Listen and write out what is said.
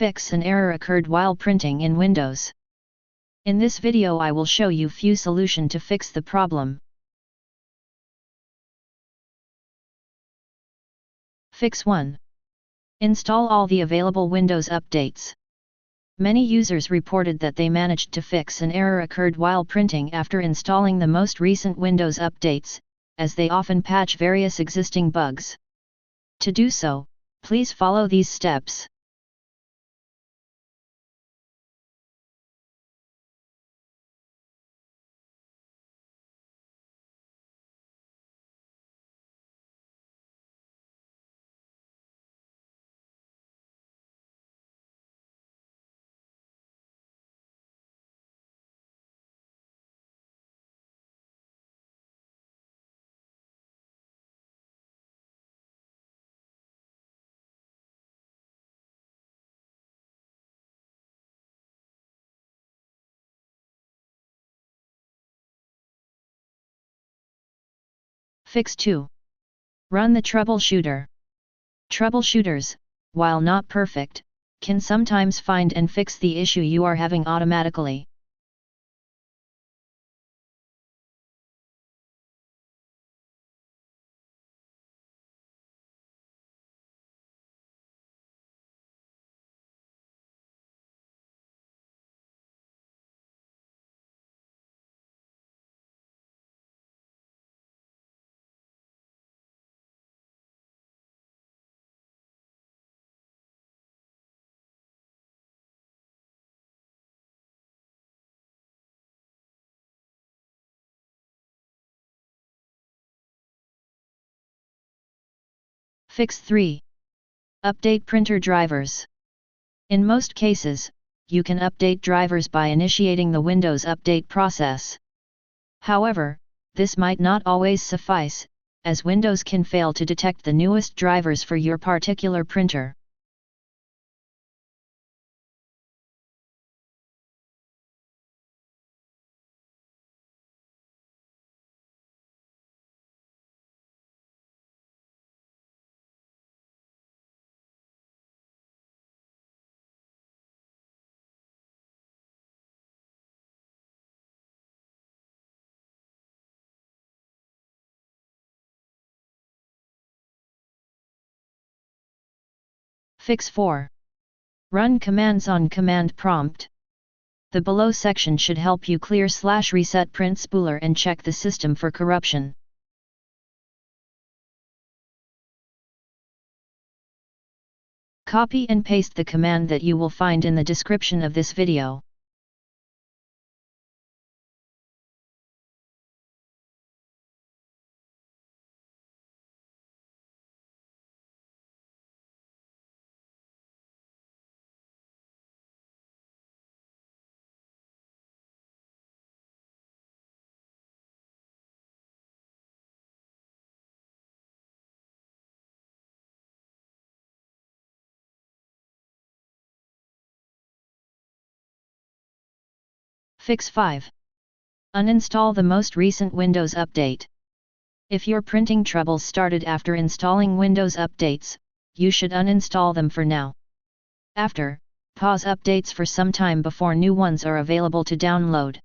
fix an error occurred while printing in Windows. In this video I will show you few solution to fix the problem. Fix 1. Install all the available Windows updates. Many users reported that they managed to fix an error occurred while printing after installing the most recent Windows updates, as they often patch various existing bugs. To do so, please follow these steps. Fix 2. Run the troubleshooter. Troubleshooters, while not perfect, can sometimes find and fix the issue you are having automatically. Fix 3. Update printer drivers. In most cases, you can update drivers by initiating the Windows update process. However, this might not always suffice, as Windows can fail to detect the newest drivers for your particular printer. Fix 4. Run commands on command prompt. The below section should help you clear/reset print spooler and check the system for corruption. Copy and paste the command that you will find in the description of this video. Fix 5. Uninstall the most recent Windows update. If your printing troubles started after installing Windows updates, you should uninstall them for now. After, pause updates for some time before new ones are available to download.